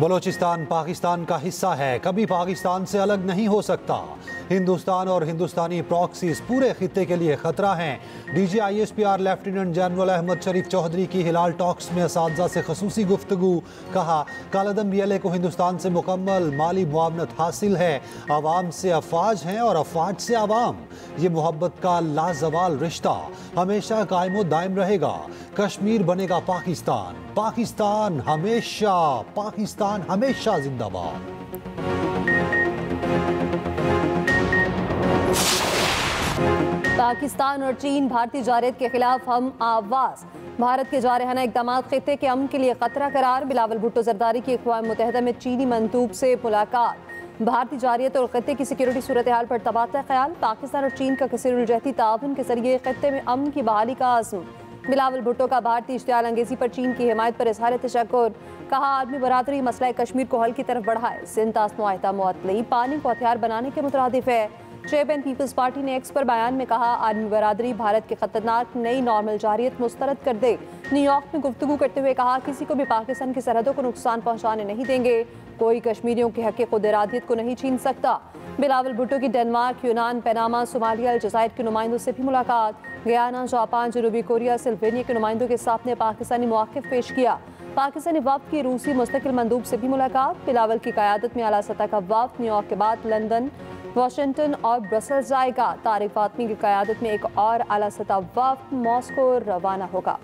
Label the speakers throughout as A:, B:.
A: बलोचिस्तान पाकिस्तान का हिस्सा है, कभी पाकिस्तान से अलग नहीं हो सकता। हिंदुस्तान और हिंदुस्तानी प्रॉक्सीज पूरे खित्ते के लिए खतरा हैं। DGISPR लेफ्टिनेंट जनरल अहमद शरीफ चौधरी की हिलाल टॉक्स में असातिज़ा से खसूसी गुफ्तगू। कहा, कालादम BLA को हिंदुस्तान से मुकम्मल माली मुआवनत हासिल है। अवाम से अफवाज हैं और अफवाज से अवाम। ये मोहब्बत का लाजवाल रिश्ता हमेशा कायम दायम रहेगा। कश्मीर बनेगा पाकिस्तान, पाकिस्तान हमेशा जिंदाबाद।
B: पाकिस्तान और चीन भारतीय जारत के खिलाफ हम आवाज। भारत के जारहाना इक़दामात खित्ते के अमन के लिए खतरा करार। बिलावल भुट्टो जरदारी की अक़वाम मुत्तहिदा में चीनी मंदूब से मुलाकात। भारतीय जारियत और खित्ते की सिक्योरिटी सूरत हाल पर तबादला ख्याल। पाकिस्तान और चीन का कसीरुलजहती ताउन के जरिए खित्ते में अमन की बहाली का आज़म। बिलावल भुट्टो का भारतीय इश्तियाल अंगेजी पर चीन की हिमायत पर इज़हार तशक्कुर। कहा, आदमी बरादरी मसला कश्मीर को हल की तरफ बढ़ाए। सिंध तास्मुआहिदा मुअत्तली पानी को हथियार बनाने के मुतरादिफ है। चेयरमैन पीपल्स पार्टी ने एक्स पर बयान में कहा, आदमी बरादरी भारत के खतरनाक नई नॉर्मल जारियत मुस्तरद कर दे। न्यूयॉर्क में गुफ्तगू करते हुए कहा, किसी को भी पाकिस्तान की सरहदों को नुकसान पहुंचाने नहीं देंगे। कोई कश्मीरियों के हक़ खुद इरादियत को नहीं छीन सकता। बिलावल भुट्टो की डेनमार्क, यूनान, पनामा, सोमालिया, अलजायर के नुमाइंदों से भी मुलाकात। गयाना, जापान, जनूबी कोरिया, सिल्वेनिया के नुमाइंदों के सामने पाकिस्तानी मौक़िफ़ पेश किया। पाकिस्तानी वफ़द की रूसी मुस्तकिल मंदूब से भी मुलाकात। बिलावल की क़यादत में आला सतह का वफ़द न्यूयॉर्क के बाद लंदन, वाशिंगटन और ब्रसल्स जाएगा। तारिक फातमी की क़यादत में एक और आला सतह वफ़द मॉस्को रवाना होगा।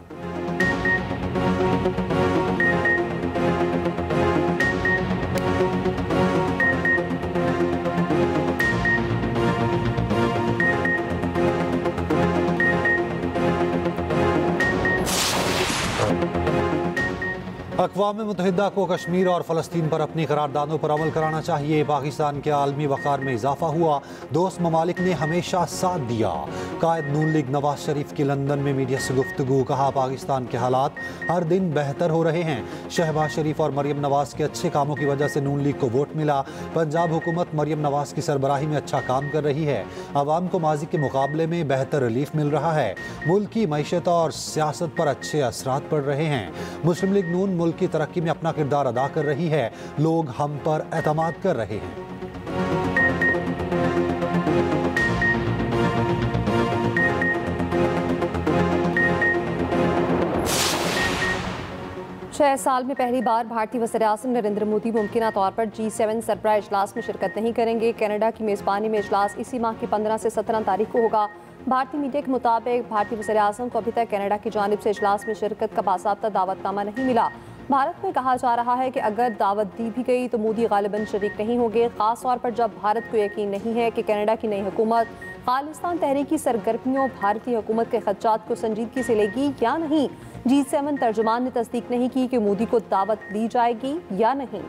A: अक़वाम मुत्तहिदा को कश्मीर और फ़लस्तीन पर अपनी करारदादों पर अमल कराना चाहिए। पाकिस्तान के आलमी वक़ार में इजाफा हुआ। दोस्त ममालिक ने हमेशा साथ दिया। कायद नून लीग नवाज शरीफ की लंदन में मीडिया से गुफ्तगू। कहा, पाकिस्तान के हालात हर दिन बेहतर हो रहे हैं। शहबाज शरीफ और मरियम नवाज के अच्छे कामों की वजह से नून लीग को वोट मिला। पंजाब हुकूमत मरियम नवाज की सरबराही में अच्छा काम कर रही है। आवाम को माजी के मुकाबले में बेहतर रिलीफ मिल रहा है। मुल्क की मईशत और सियासत पर अच्छे असरात पड़ रहे हैं। मुस्लिम लीग नून मुल्क की तरक्की में अपना किरदार अदा कर रही है। लोग हम पर एतमाद कर रहे हैं।
B: 6 साल में पहली बार भारतीय वज़ीर-ए-आज़म नरेंद्र मोदी मुमकिना तौर पर G7 सरबराह इजलास में शिरकत नहीं करेंगे। कनाडा की मेज़बानी में इजलास इसी माह की 15 से 17 तारीख को होगा। भारतीय मीडिया के मुताबिक भारतीय वज़ीर-ए-आज़म को अभी तक कनाडा की जानिब से इजलास में शिरकत का बाज़ाब्ता दावतनामा नहीं मिला। भारत में कहा जा रहा है कि अगर दावत दी भी गई तो मोदी गालिबन शरीक नहीं होंगे, खास तौर पर जब भारत को यकीन नहीं है कि कनाडा की नई हुकूमत खालिस्तान तहरीकी सरगर्मियों भारतीय हुकूमत के खदशात को संजीदगी से लेगी या नहीं। G7 तर्जुमान ने तस्दीक नहीं की कि मोदी को दावत दी जाएगी या नहीं।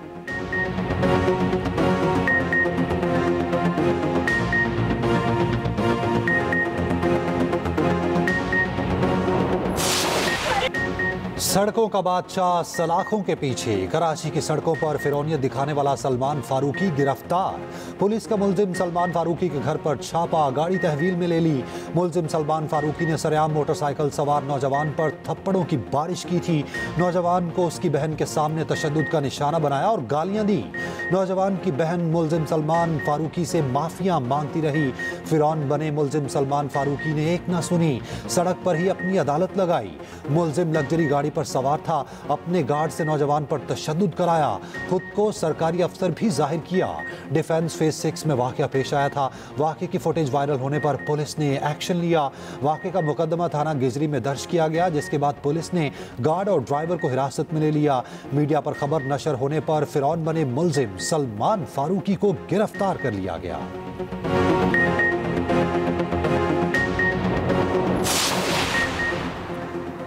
A: सड़कों का बादशाह सलाखों के पीछे। कराची की सड़कों पर फिरौनियत दिखाने वाला सलमान फारूकी गिरफ्तार। पुलिस का मुलजिम सलमान फारूकी के घर पर छापा, गाड़ी तहवील में ले ली। मुलजिम सलमान फारूकी ने सरेआम मोटरसाइकिल सवार नौजवान पर थप्पड़ों की बारिश की थी। नौजवान को उसकी बहन के सामने तशद्दुद का निशाना बनाया और गालियां दी। नौजवान की बहन मुलजिम सलमान फारूकी से माफिया मांगती रही। फिरौन बने मुलजिम सलमान फारूकी ने एक न सुनी, सड़क पर ही अपनी अदालत लगाई। मुलजिम लग्जरी गाड़ी पर सवार था, अपने गार्ड से नौजवान पर तशद्दुद कराया, खुद को सरकारी अफसर भी जाहिर किया। डिफेंस फेज 6 में वाकया पेश आया था। वाकये की फुटेज वायरल होने पर पुलिस ने एक्शन लिया। वाकये का मुकदमा थाना गिजरी में दर्ज किया गया, जिसके बाद पुलिस ने गार्ड और ड्राइवर को हिरासत में ले लिया। मीडिया पर खबर नशर होने पर फिरौन बने मुलजिम सलमान फारूकी को गिरफ्तार कर लिया गया।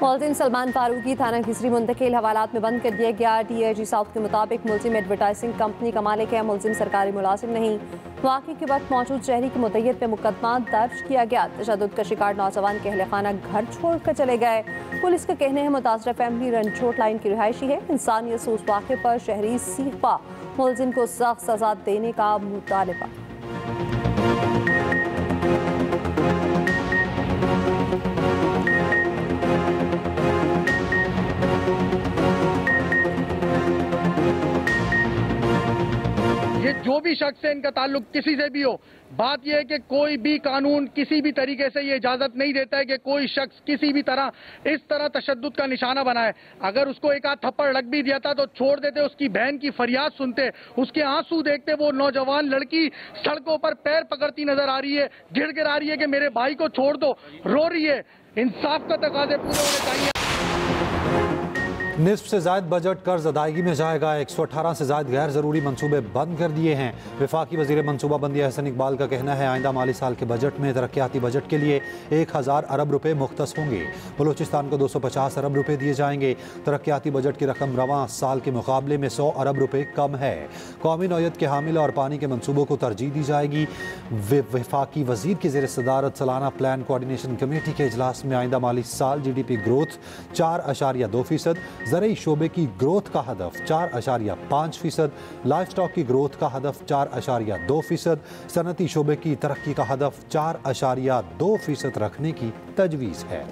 B: मुलजिम सलमान फारूकी थाना गिजरी मुंतकिल हवालात में बंद कर दिया गया। DIG साउथ के मुताबिक मुलजिम एडवर्टाइजिंग कंपनी का मालिक है, मुलजिम सरकारी मुलाजिम नहीं। वाक़े के वक्त मौजूद शहरी की मुद्दत में मुकदमा दर्ज किया गया। तशद्दुद का शिकार नौजवान के अहले खाना घर छोड़कर चले गए। पुलिस के कहने हैं मुतासरा फैमिली रनछोट लाइन की रिहायशी है। इंसानियत से उस वाक़े पर शहरी सीख पा, मुलजिम को सख्त सजा देने का मुतालबा।
C: भी शख्स है, इनका ताल्लुक किसी से भी हो, बात यह है कि कोई भी कानून किसी भी तरीके से ये इजाजत नहीं देता है कि कोई शख्स किसी भी तरह इस तरह तशद्दुद का निशाना बनाए। अगर उसको एक आध थप्पड़ लग भी दिया था तो छोड़ देते, उसकी बहन की फरियाद सुनते, उसके आंसू देखते। वो नौजवान लड़की सड़कों पर पैर पकड़ती नजर आ रही है, गिड़गिड़ा रही है कि मेरे भाई को छोड़ दो, रो रही है। इंसाफ का तकाजे पूरे होने चाहिए।
A: निस्फ से जायद बजट कर्ज अदायगी में जाएगा। 118 से जायद गैर जरूरी मंसूबे बंद कर दिए हैं। वफाकी वजीर मनसूबाबंदी अहसन इकबाल का कहना है आइंदा माली साल के बजट में तरक्याती बजट के लिए 1000 अरब रुपए मुख्तस होंगे। बलूचिस्तान को 250 अरब रुपए दिए जाएंगे। तरक्याती बजट की रकम रवां साल के मुकाबले में 100 अरब रुपए कम है। कौमी नौयत के हामिल और पानी के मंसूबों को तरजीह दी जाएगी। वफाकी वजीर की ज़ेर सदारत सालाना प्लान कोऑर्डिनेशन कमेटी के इजलास में आइंदा माली साल GDP ग्रोथ 4.2%, ज़रई शोबे की ग्रोथ का हदफ 4.5%, लाइफ स्टॉक की ग्रोथ का हदफ 4.2%, सनती शोबे की तरक्की का हदफ 4.2% रखने की तजवीज़ है।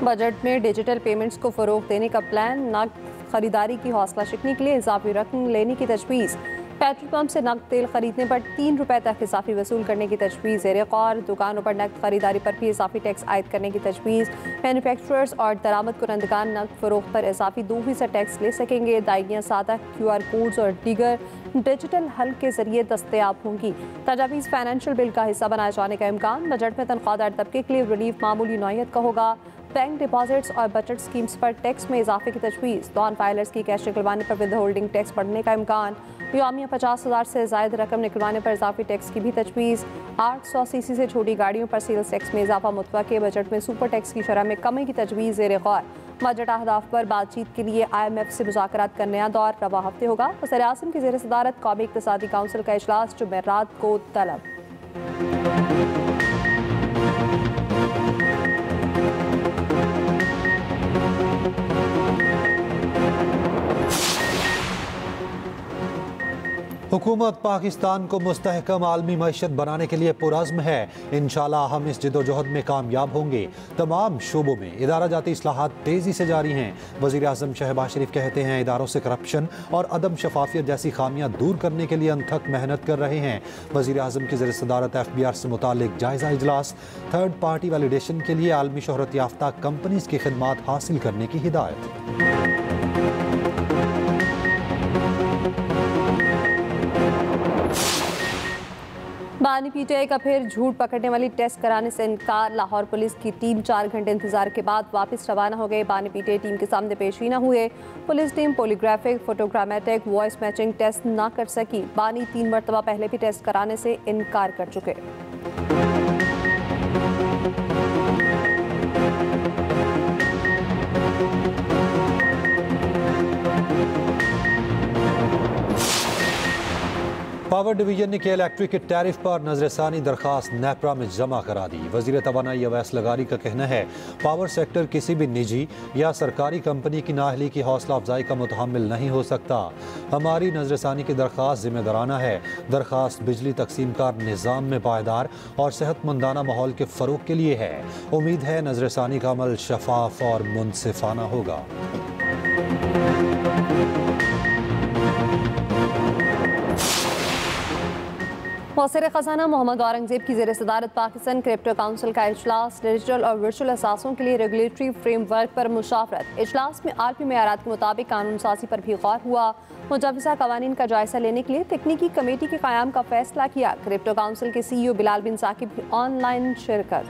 B: बजट में डिजिटल पेमेंट्स को फ़रोग़ देने का प्लान, नकद खरीदारी की हौसला शिकनी के लिए इजाफी रकम लेने की तजवीज़, पेट्रोल पंप से नकद तेल खरीदने पर 3 रुपए तक इजाफी वसूल करने की तजवीज़, ज़ेर गौर दुकानों पर नकद खरीदारी पर भी इजाफी टैक्स आयद करने की तजवीज़, मैन्युफैक्चरर्स और दरामद कुनंदगान नकद फ़रोख्त पर इजाफी 2% टैक्स ले सकेंगे। अदायगियाँ सादा QR कोड्स और दीगर डिजिटल हल के जरिए दस्तयाब होंगी। तजावीज़ फाइनेंशियल बिल का हिस्सा बनाए जाने का इम्कान। बजट में तनख्वाहदार तबके के लिए रिलीफ मामूली नौयत का होगा। बैंक डिपॉजिट्स और बचत स्कीम्स पर टैक्स में इजाफे की तजवीज़, नॉन फाइलर्स की कैश निकलवाने पर विद होल्डिंग टैक्स बढ़ने का इम्कान। योमिया 50,000 से ज़ायद रकम निकलवाने पर इजाफी टैक्स की भी तजवीज़। 800 CC से छोटी गाड़ियों पर सेल्स टैक्स में इजाफा मुतवा के बजट में सुपर टैक्स की शरह में कमी की तजवीज़, ज़ेर गौर बजट अहदाफ पर बातचीत के लिए IMF से मुज़ाकरात का नया दौर रवा हफ्ते होगा। वज़ीर आज़म की ज़ेर सदारत कौमी इक़्तिसादी काउंसिल का इजलास जुमेरात को तलब।
A: हुकूमत पाकिस्तान को मुस्तहकम आलमी मईशत बनाने के लिए पुरज़्म है। इंशाअल्लाह हम इस जिदोजहद में कामयाब होंगे। तमाम शोबों में इदारा जाती इस्लाहात तेज़ी से जारी हैं। वज़ीर आज़म शहबाज शरीफ कहते हैं इदारों से करप्शन और अदम शफाफियत जैसी खामियां दूर करने के लिए अनथक मेहनत कर रहे हैं। वज़ीर आज़म की ज़ेर सदारत FBR से मुतालिक जायज़ा इजलास, थर्ड पार्टी वैलिडेशन के लिए आलमी शोहरत याफ्ता कंपनीज़ की खिदमात हासिल करने की हिदायत।
B: बानी PTI का फिर झूठ पकड़ने वाली टेस्ट कराने से इनकार। लाहौर पुलिस की टीम 4 घंटे इंतजार के बाद वापस रवाना हो गए। बानी PTI टीम के सामने पेशी न हुए। Police team polygraphic, photogrammetric, voice matching test न कर सकी। बानी 3 मरतबा पहले भी टेस्ट कराने से इनकार कर चुके।
A: पावर डिवीजन ने KL इलेक्ट्रिक के टैरिफ पर नजरसानी दरखास्त नेपरा में जमा करा दी। वजीर तवानाई अवैस लगारी का कहना है पावर सेक्टर किसी भी निजी या सरकारी कंपनी की नाअहली की हौसला अफजाई का मुतहम्मिल नहीं हो सकता। हमारी नजरसानी की दरखास्त जिम्मेदाराना है। दरखास्त बिजली तकसीम कार निज़ाम में पायदार और सेहतमंदाना माहौल के फ़रोग के लिए है। उम्मीद है नजरसानी का अमल शफाफ और मुनसिफाना होगा।
B: वज़ीर ख़ज़ाना मोहम्मद औरंगज़ेब की ज़ेर सदारत पाकिस्तान क्रिप्टो काउंसिल का इजलास, डिजिटल और वर्चुअल असासों के लिए रेगुलेटरी फ्रेमवर्क पर मुशावरत। इजलास में आलमी मेयारात के मुताबिक कानून साजी पर भी गौर हुआ। मुजव्वज़ा कवानीन का जायजा लेने के लिए तकनीकी कमेटी के क़याम का फैसला किया। क्रिप्टो काउंसिल के CEO बिलाल बिन साकिब की ऑनलाइन शिरकत।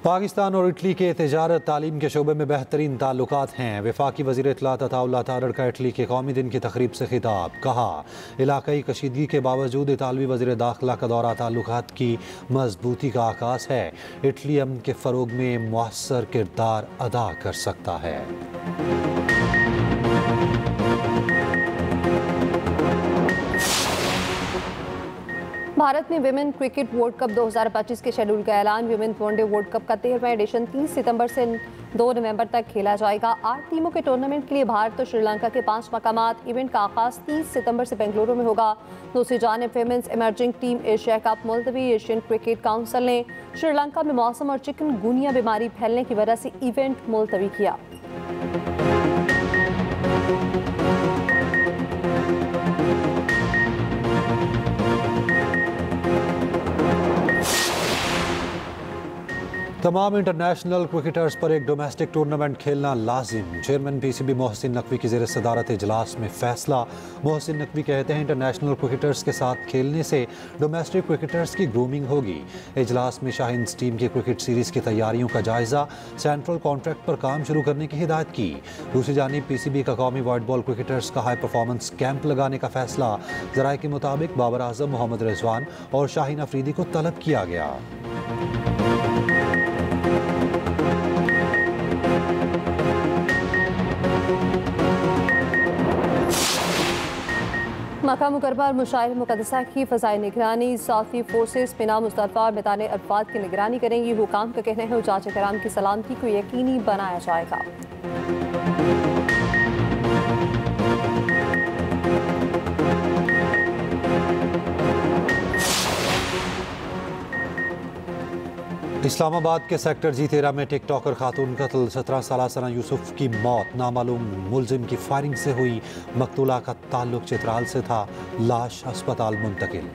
A: पाकिस्तान और इटली के तिजारत तालीम के शोबे में बेहतरीन ताल्लुकात हैं। वफाकी वज़ीर इत्तलात अताउल्लाह तारड़ का इटली के कौमी दिन की तकरीब से खिताब। कहा इलाकाई कशीदगी के बावजूद इतालवी वज़ीर दाखिला का दौरा ताल्लुकात की मजबूती का आगाज़ है। इटली अमन के फ़रोग में मुअस्सर किरदार अदा कर सकता है।
B: भारत में विमेन क्रिकेट वर्ल्ड कप 2025 के शेड्यूल का ऐलान। विमेन वनडे वर्ल्ड कप का 13वां एडिशन 30 सितंबर से 2 नवंबर तक खेला जाएगा। 8 टीमों के टूर्नामेंट के लिए भारत और श्रीलंका के 5 मकामात। इवेंट का आगाज 30 सितंबर से बेंगलुरु में होगा। दूसरी जानिब women's emerging team Asia cup मुलतवी। एशियन क्रिकेट काउंसिल ने श्रीलंका में मौसम और चिकनगुनिया बीमारी फैलने की वजह से इवेंट मुलतवी किया।
A: तमाम इंटरनेशनल क्रिकेटर्स पर एक डोमेस्टिक टूर्नामेंट खेलना लाजिम। चेयरमैन पीसीबी मोहसिन नकवी की ज़ेर सदारत इजलास में फैसला। मोहसिन नकवी कहते हैं इंटरनेशनल क्रिकेटर्स के साथ खेलने से डोमेस्टिक क्रिकेटर्स की ग्रूमिंग होगी। इजलास में शाहीन्स टीम की क्रिकेट सीरीज़ की तैयारियों का जायज़ा, सेंट्रल कॉन्ट्रैक्ट पर काम शुरू करने की हिदायत की। दूसरी जानिब पीसीबी का कौमी वाइट बॉल क्रिकेटर्स का हाई परफॉर्मेंस कैंप लगाने का फैसला। ज़राए के मुताबिक बाबर आजम, मोहम्मद रिजवान और शाहीन अफरीदी को तलब किया गया।
B: मक्का मुकर्रमा और मुशाइर मुक़द्दसा की फ़ज़ाई निगरानी। साफ़ी फोर्सेस मिना मुस्तफ़ा और मैदान अरफ़ात की निगरानी करेंगी। हुकाम का कहना है उजाज कराम की सलामती को यकीनी बनाया जाएगा।
A: इस्लामाबाद के सेक्टर G13 में टिकटॉकर खातून कत्ल। 17 साल सना यूसुफ की मौत नामालूम मुलजिम की फायरिंग से हुई। मकतूला का ताल्लुक चित्राल से था। लाश अस्पताल मुंतकिल।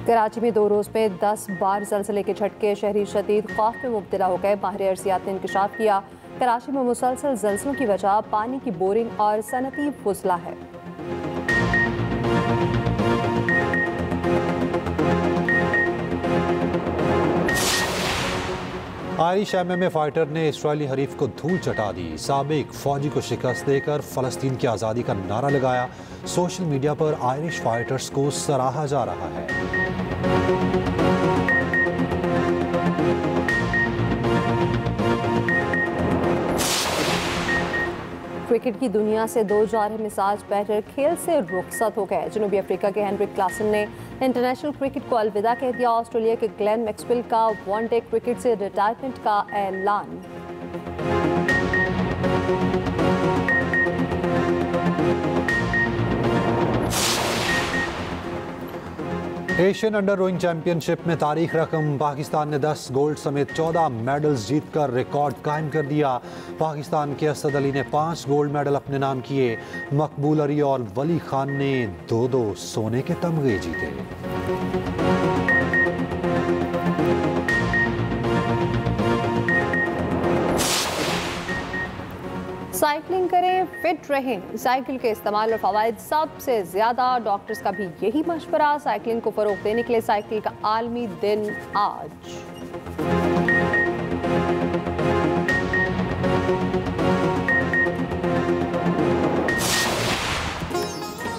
B: कराची में 2 रोज़ में 10 बार ज़लज़ले के झटके। शहरी शदीद खौफ में मुब्तला हो गए। माहिर अर्जियात ने इंकशाफ किया कराची में मुसलसल ज़लज़लों की वजह पानी की बोरिंग और सनती फुजला है।
A: आयरिश MMA फाइटर ने इस्राएली हरीफ को धूल चटा दी। साबिक फौजी को शिकस्त देकर फ़लस्तीन की आज़ादी का नारा लगाया। सोशल मीडिया पर आयरिश फाइटर्स को सराहा जा रहा है।
B: क्रिकेट की दुनिया से 2 जारह मिजाज बैटर खेल से रुखसत हो गए। जनूबी अफ्रीका के हेनरिक क्लासन ने इंटरनेशनल क्रिकेट को अलविदा कह दिया। ऑस्ट्रेलिया के ग्लेन मैक्सवेल का वनडे क्रिकेट से रिटायरमेंट का ऐलान।
A: एशियन अंडर रोइंग चैंपियनशिप में तारीख रकम। पाकिस्तान ने 10 गोल्ड समेत 14 मेडल्स जीतकर रिकॉर्ड कायम कर दिया। पाकिस्तान के असद अली ने 5 गोल्ड मेडल अपने नाम किए। मकबूल अली और वली खान ने 2-2 सोने के तमगे जीते।
B: साइकिलिंग करें, फिट रहें। साइकिल के इस्तेमाल और फ़वाइद सबसे ज़्यादा। डॉक्टर्स का भी यही मशवरा। साइकिलिंग को फ़रोग़ देने के लिए साइकिल का आलमी दिन आज।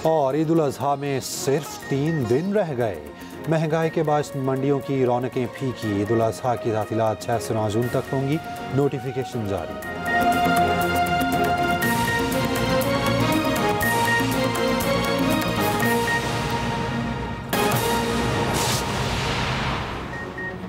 A: और ईद उल अज़हा में सिर्फ 3 दिन रह गए। महंगाई के बायस मंडियों की रौनकें फीकी। ईद उल अज़हा की तातीलात 6 से 9 जून तक होंगी। नोटिफिकेशन जारी।